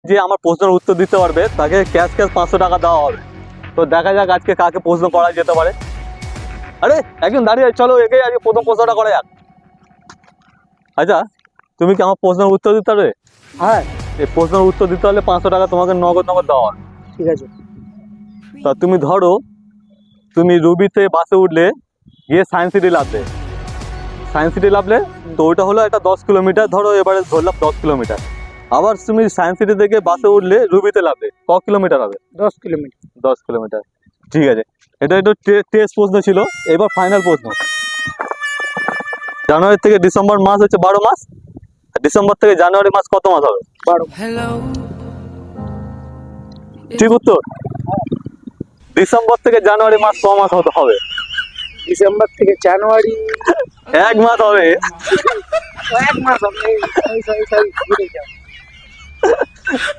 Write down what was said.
যে আমার প্রশ্নের উত্তর দিতে পারবে তাকে ক্যাশ 500 টাকা দেওয়া হবে। তো দেখা যাক আজকে কাকে প্রশ্ন করা যেতে পারে। আরে একজন দাঁড়িয়ে আছে, চলো একে আজকে প্রথম প্রশ্নটা করা যাক। আচ্ছা, তুমি কি আমার প্রশ্নের উত্তর দিতে পারবে? হ্যাঁ এই প্রশ্নের উত্তর দিতে হলে 500 টাকা তোমাকে নগদ নগদ দেওয়া হবে। ঠিক আছে। তা তুমি ধরো, তুমি রুবিতে বাসে উঠলে, গিয়ে সায়েন্স সিটি নামলে। সায়েন্স সিটি নামলে তো ওইটা হলো একটা 10 কিলোমিটার, ধরো এবারে ধরলাম 10 কিলোমিটার। আবার তুমি সায়েন্স সিটি থেকে বাসে উঠলে রুবিতে নামলে, ক কিলোমিটার হবে? 10 কিলোমিটার। 10 কিলোমিটার। ঠিক আছে, এটা একটু টেস্ট প্রশ্ন ছিল। এবার ফাইনাল প্রশ্ন। জানুয়ারি থেকে ডিসেম্বর মাস হচ্ছে 12 মাস। ডিসেম্বর থেকে জানুয়ারি মাস কত মাস হবে? 12। ঠিক উত্তর। ডিসেম্বর থেকে জানুয়ারি মাস ক মাস হবে? ডিসেম্বর থেকে জানুয়ারি 1 মাস হবে। 1 মাস হবে।